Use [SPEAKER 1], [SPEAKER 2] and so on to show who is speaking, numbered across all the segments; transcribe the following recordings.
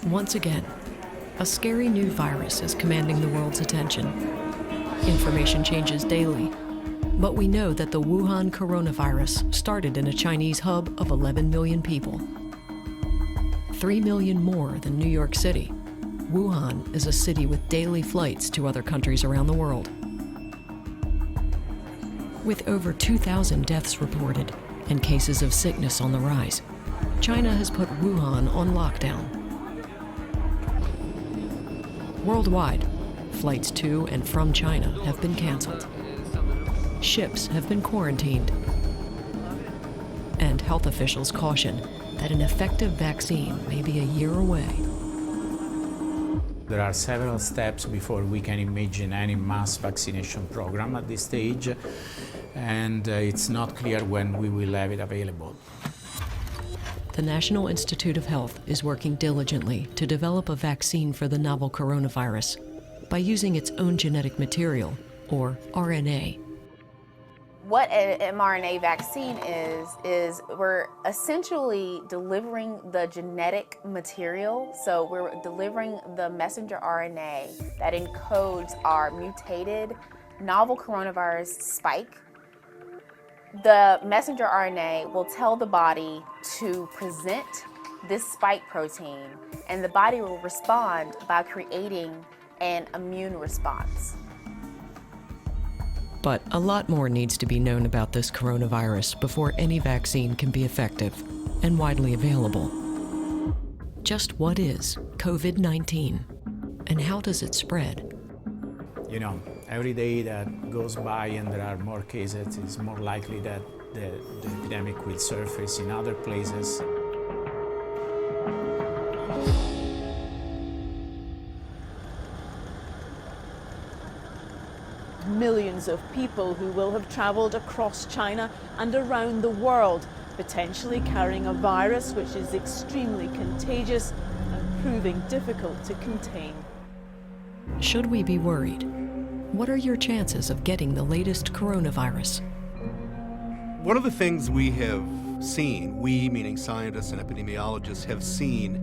[SPEAKER 1] Once again, a scary new virus is commanding the world's attention. Information changes daily, but we know that the Wuhan coronavirus started in a Chinese hub of 11 million people. 3 million more than New York City. Wuhan is a city with daily flights to other countries around the world. With over 2,000 deaths reported and cases of sickness on the rise, China has put Wuhan on lockdown. Worldwide, flights to and from China have been canceled. Ships have been quarantined. And health officials caution that an effective vaccine may be a year away.
[SPEAKER 2] There are several steps before we can imagine any mass vaccination program at this stage, and it's not clear when we will have it available.
[SPEAKER 1] The National Institute of Health is working diligently to develop a vaccine for the novel coronavirus by using its own genetic material, or RNA.
[SPEAKER 3] What an mRNA vaccine is we're essentially delivering the genetic material. So we're delivering the messenger RNA that encodes our mutated novel coronavirus spike. The messenger RNA will tell the body to present this spike protein, and the body will respond by creating an immune response.
[SPEAKER 1] But a lot more needs to be known about this coronavirus before any vaccine can be effective and widely available. Just what is COVID-19, and how does it spread?
[SPEAKER 2] You know, every day that goes by and there are more cases, it's more likely that the epidemic will surface in other places.
[SPEAKER 4] Millions of people who will have travelled across China and around the world, potentially carrying a virus which is extremely contagious and proving difficult to contain.
[SPEAKER 1] Should we be worried? What are your chances of getting the latest coronavirus?
[SPEAKER 5] One of the things we have seen, we meaning scientists and epidemiologists have seen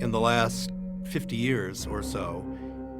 [SPEAKER 5] in the last 50 years or so,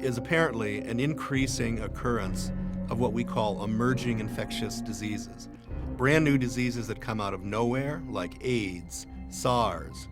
[SPEAKER 5] is apparently an increasing occurrence of what we call emerging infectious diseases. Brand new diseases that come out of nowhere, like AIDS, SARS,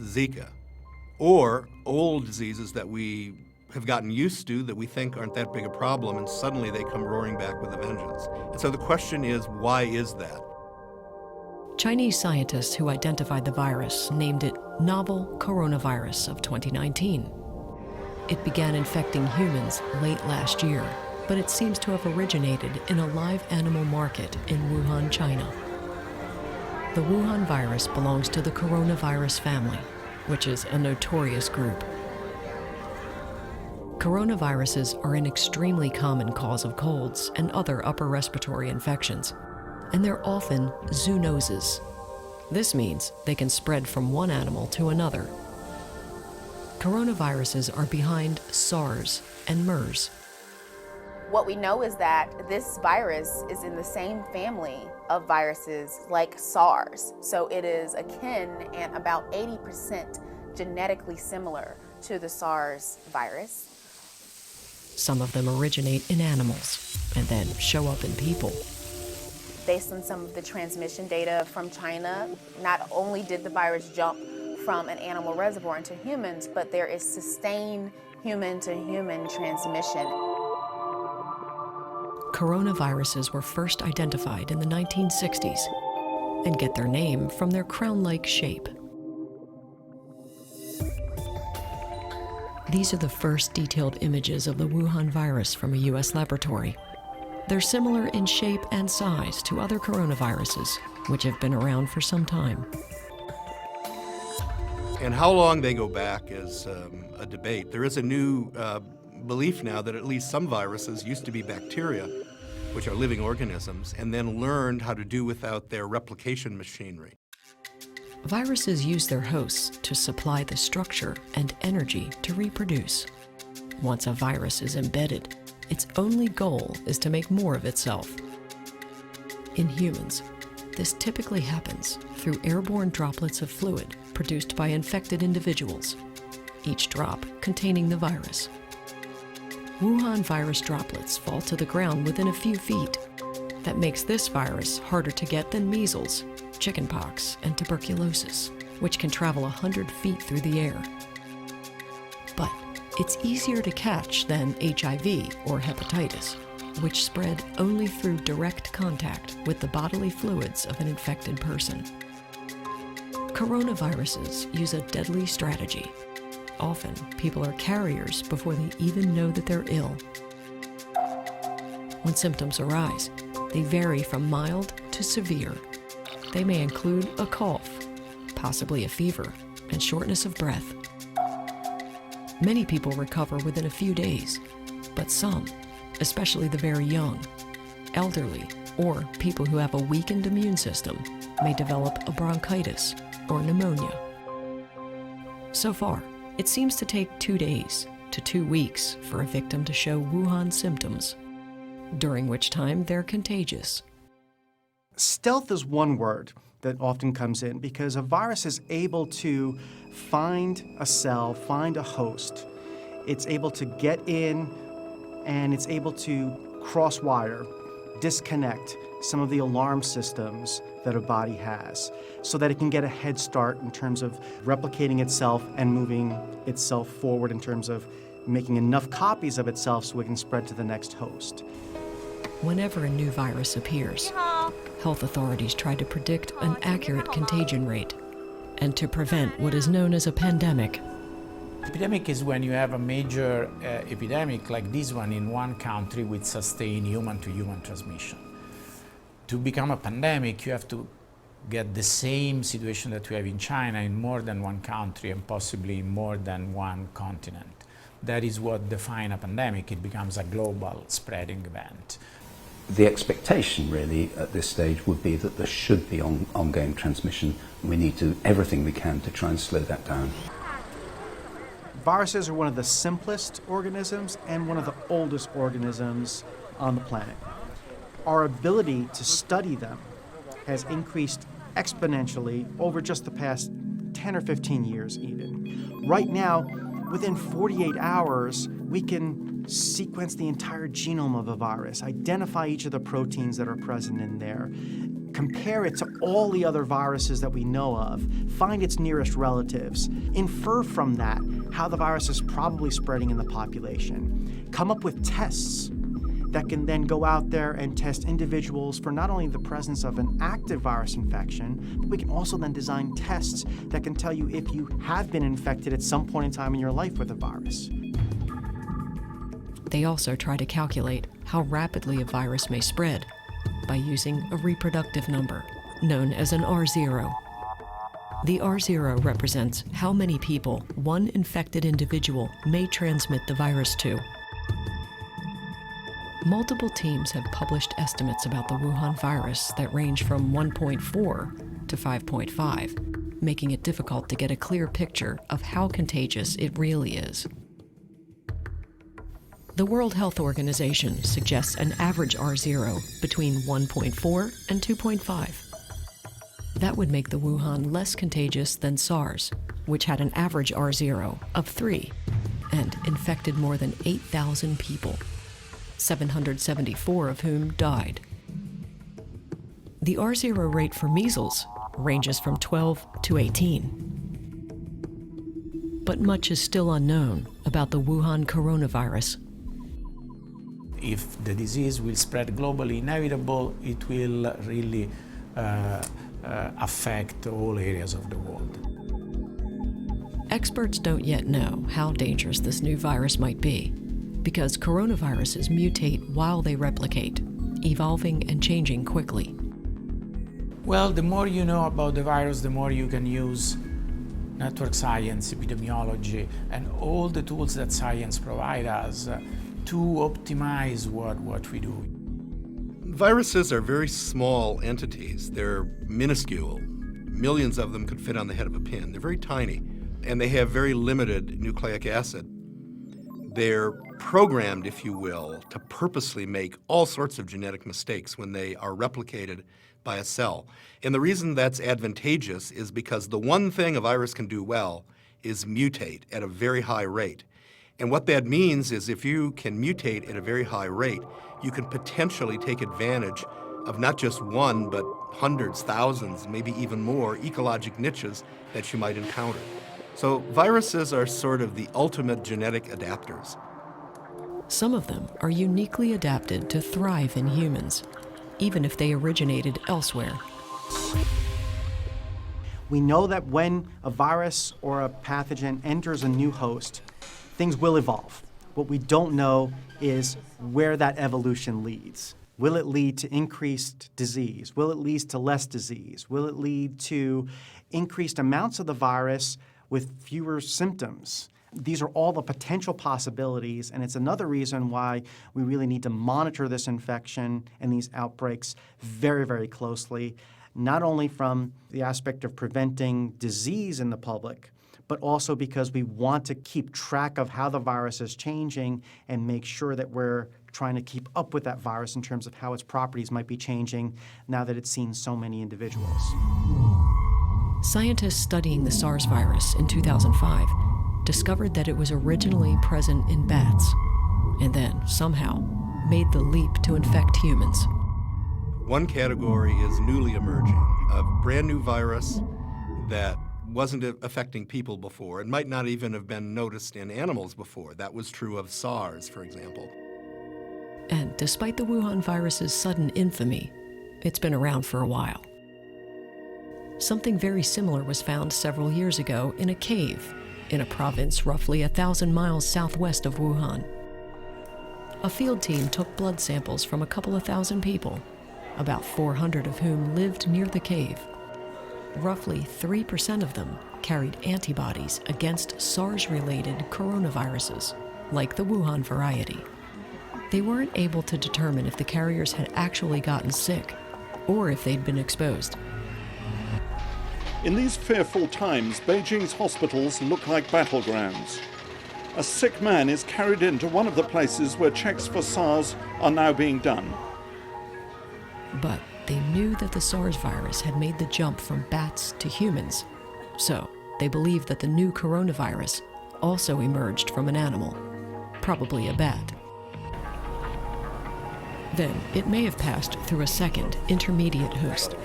[SPEAKER 5] Zika, or old diseases that we have gotten used to that we think aren't that big a problem, and suddenly they come roaring back with a vengeance. And so the question is, why is that?
[SPEAKER 1] Chinese scientists who identified the virus named it novel coronavirus of 2019. It began infecting humans late last year, but it seems to have originated in a live animal market in Wuhan, China. The Wuhan virus belongs to the coronavirus family, which is a notorious group. Coronaviruses are an extremely common cause of colds and other upper respiratory infections, and they're often zoonoses. This means they can spread from one animal to another. Coronaviruses are behind SARS and MERS.
[SPEAKER 3] What we know is that this virus is in the same family of viruses like SARS. So it is akin and about 80% genetically similar to the SARS virus.
[SPEAKER 1] Some of them originate in animals and then show up in people.
[SPEAKER 3] Based on some of the transmission data from China, not only did the virus jump from an animal reservoir into humans, but there is sustained human-to-human transmission.
[SPEAKER 1] Coronaviruses were first identified in the 1960s and get their name from their crown-like shape. These are the first detailed images of the Wuhan virus from a U.S. laboratory. They're similar in shape and size to other coronaviruses, which have been around for some time.
[SPEAKER 5] And how long they go back is a debate. There is a new belief now that at least some viruses used to be bacteria, which are living organisms, and then learned how to do without their replication machinery.
[SPEAKER 1] Viruses use their hosts to supply the structure and energy to reproduce. Once a virus is embedded, its only goal is to make more of itself. In humans, this typically happens through airborne droplets of fluid produced by infected individuals. each drop containing the virus. Wuhan virus droplets fall to the ground within a few feet. That makes this virus harder to get than measles, chickenpox, and tuberculosis, which can travel 100 feet through the air. But it's easier to catch than HIV or hepatitis, which spread only through direct contact with the bodily fluids of an infected person. Coronaviruses use a deadly strategy. Often, people are carriers before they even know that they're ill. When symptoms arise, they vary from mild to severe. They may include a cough, possibly a fever, and shortness of breath. Many people recover within a few days, but some, especially the very young, elderly, or people who have a weakened immune system, may develop a bronchitis or pneumonia. So far, it seems to take 2 days to 2 weeks for a victim to show Wuhan symptoms, during which time they're contagious.
[SPEAKER 6] Stealth is one word that often comes in because a virus is able to find a cell, find a host. It's able to get in and it's able to cross-wire, disconnect some of the alarm systems that a body has so that it can get a head start in terms of replicating itself and moving itself forward in terms of making enough copies of itself so it can spread to the next host.
[SPEAKER 1] Whenever a new virus appears, health authorities try to predict an accurate contagion rate and to prevent what is known as a pandemic.
[SPEAKER 2] Epidemic is when you have a major epidemic like this one in one country with sustained human-to-human transmission. To become a pandemic, you have to get the same situation that we have in China in more than one country and possibly in more than one continent. That is what defines a pandemic. It becomes a global spreading event.
[SPEAKER 7] The expectation really at this stage would be that there should be ongoing transmission. We need to do everything we can to try and slow that down.
[SPEAKER 6] Viruses are one of the simplest organisms and one of the oldest organisms on the planet. Our ability to study them has increased exponentially over just the past 10 or 15 years even. Right now, within 48 hours, we can sequence the entire genome of a virus, identify each of the proteins that are present in there, compare it to all the other viruses that we know of, find its nearest relatives, infer from that how the virus is probably spreading in the population, come up with tests that can then go out there and test individuals for not only the presence of an active virus infection, but we can also then design tests that can tell you if you have been infected at some point in time in your life with a virus.
[SPEAKER 1] They also try to calculate how rapidly a virus may spread by using a reproductive number, known as an R0. The R0 represents how many people one infected individual may transmit the virus to. Multiple teams have published estimates about the Wuhan virus that range from 1.4 to 5.5, making it difficult to get a clear picture of how contagious it really is. The World Health Organization suggests an average R0 between 1.4 and 2.5. That would make the Wuhan less contagious than SARS, which had an average R0 of 3 and infected more than 8,000 people, 774 of whom died. The R0 rate for measles ranges from 12 to 18. But much is still unknown about the Wuhan coronavirus.
[SPEAKER 2] If the disease will spread globally, inevitable, it will really affect all areas of the world.
[SPEAKER 1] Experts don't yet know how dangerous this new virus might be, because coronaviruses mutate while they replicate, evolving and changing quickly.
[SPEAKER 2] Well, the more you know about the virus, the more you can use network science, epidemiology, and all the tools that science provides us to optimize what we do.
[SPEAKER 5] Viruses are very small entities. They're minuscule. Millions of them could fit on the head of a pin. They're very tiny, and they have very limited nucleic acid. They're programmed, if you will, to purposely make all sorts of genetic mistakes when they are replicated by a cell. And the reason that's advantageous is because the one thing a virus can do well is mutate at a very high rate. And what that means is if you can mutate at a very high rate, you can potentially take advantage of not just one, but hundreds, thousands, maybe even more ecologic niches that you might encounter. So viruses are sort of the ultimate genetic adapters.
[SPEAKER 1] Some of them are uniquely adapted to thrive in humans, even if they originated elsewhere.
[SPEAKER 6] We know that when a virus or a pathogen enters a new host, things will evolve. What we don't know is where that evolution leads. Will it lead to increased disease? Will it lead to less disease? Will it lead to increased amounts of the virus with fewer symptoms? These are all the potential possibilities, and it's another reason why we really need to monitor this infection and these outbreaks very, very closely, not only from the aspect of preventing disease in the public, but also because we want to keep track of how the virus is changing and make sure that we're trying to keep up with that virus in terms of how its properties might be changing now that it's seen so many individuals.
[SPEAKER 1] Scientists studying the SARS virus in 2005 discovered that it was originally present in bats and then somehow made the leap to infect humans.
[SPEAKER 5] One category is newly emerging, a brand new virus that wasn't affecting people before. It might not even have been noticed in animals before. That was true of SARS, for example.
[SPEAKER 1] And despite the Wuhan virus's sudden infamy, it's been around for a while. Something very similar was found several years ago in a cave in a province roughly 1,000 miles southwest of Wuhan. A field team took blood samples from a couple of thousand people, about 400 of whom lived near the cave. Roughly 3% of them carried antibodies against SARS-related coronaviruses, like the Wuhan variety. They weren't able to determine if the carriers had actually gotten sick or if they'd been exposed.
[SPEAKER 8] In these fearful times, Beijing's hospitals look like battlegrounds. A sick man is carried into one of the places where checks for SARS are now being done.
[SPEAKER 1] But they knew that the SARS virus had made the jump from bats to humans, so they believed that the new coronavirus also emerged from an animal, probably a bat. Then it may have passed through a second, intermediate host,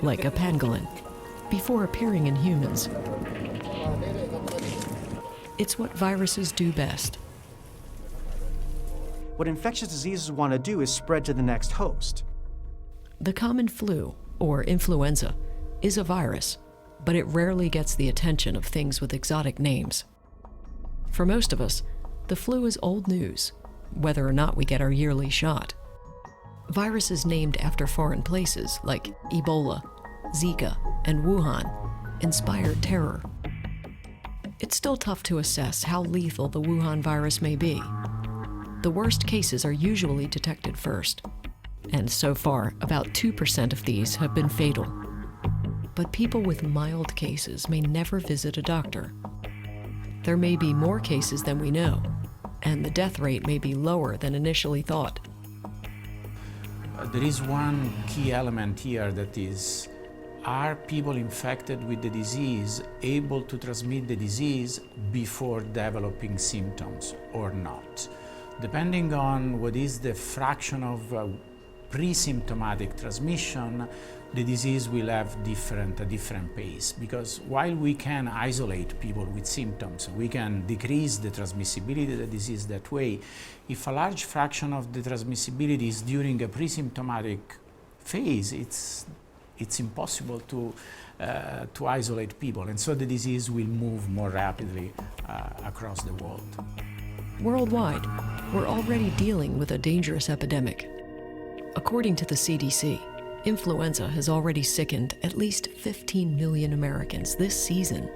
[SPEAKER 1] like a pangolin, before appearing in humans. It's what viruses do best.
[SPEAKER 6] What infectious diseases want to do is spread to the next host.
[SPEAKER 1] The common flu, or influenza, is a virus, but it rarely gets the attention of things with exotic names. For most of us, the flu is old news, whether or not we get our yearly shot. Viruses named after foreign places like Ebola, Zika, and Wuhan inspired terror. It's still tough to assess how lethal the Wuhan virus may be. The worst cases are usually detected first, and so far, about 2% of these have been fatal. But people with mild cases may never visit a doctor. There may be more cases than we know, and the death rate may be lower than initially thought.
[SPEAKER 2] There is one key element here, that is, are people infected with the disease able to transmit the disease before developing symptoms or not? Depending on what is the fraction of pre-symptomatic transmission, the disease will have a different pace. Because while we can isolate people with symptoms, we can decrease the transmissibility of the disease that way. If a large fraction of the transmissibility is during a pre-symptomatic phase, it's impossible to isolate people, and so the disease will move more rapidly across the world.
[SPEAKER 1] Worldwide, we're already dealing with a dangerous epidemic. According to the CDC, influenza has already sickened at least 15 million Americans this season,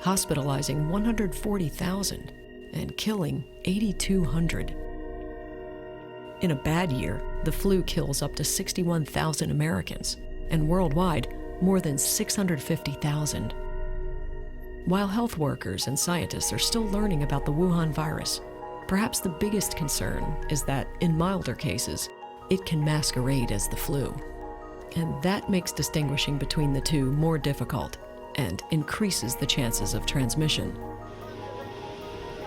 [SPEAKER 1] hospitalizing 140,000 and killing 8,200. In a bad year, the flu kills up to 61,000 Americans, and worldwide, more than 650,000. While health workers and scientists are still learning about the Wuhan virus, perhaps the biggest concern is that in milder cases, it can masquerade as the flu. And that makes distinguishing between the two more difficult and increases the chances of transmission.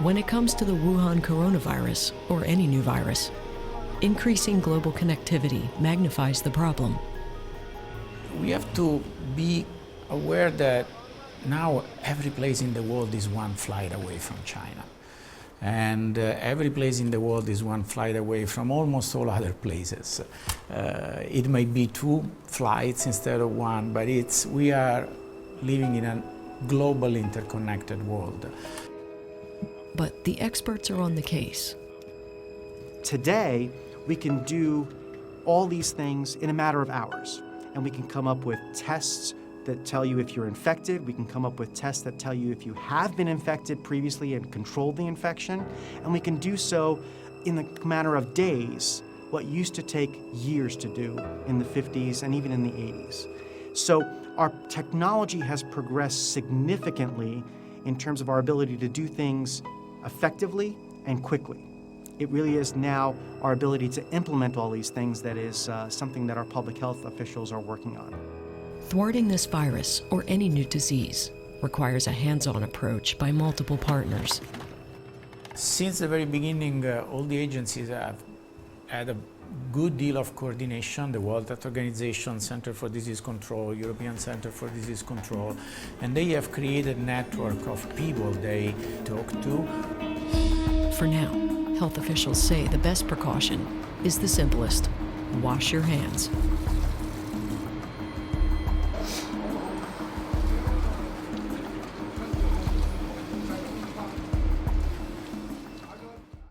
[SPEAKER 1] When it comes to the Wuhan coronavirus, or any new virus, increasing global connectivity magnifies the problem.
[SPEAKER 2] We have to be aware that now every place in the world is one flight away from China. And every place in the world is one flight away from almost all other places. It may be 2 flights instead of 1, but we are living in a global interconnected world.
[SPEAKER 1] But the experts are on the case.
[SPEAKER 6] Today, we can do all these things in a matter of hours, and we can come up with tests that tell you if you're infected. We can come up with tests that tell you if you have been infected previously and controlled the infection, and we can do so in the matter of days, what used to take years to do in the 50s and even in the 80s. So our technology has progressed significantly in terms of our ability to do things effectively and quickly. It really is now our ability to implement all these things that is something that our public health officials are working on.
[SPEAKER 1] Thwarting this virus, or any new disease, requires a hands-on approach by multiple partners.
[SPEAKER 2] Since the very beginning, all the agencies have had a good deal of coordination, the World Health Organization, Center for Disease Control, European Center for Disease Control, and they have created a network of people they talk to.
[SPEAKER 1] For now, health officials say the best precaution is the simplest: wash your hands.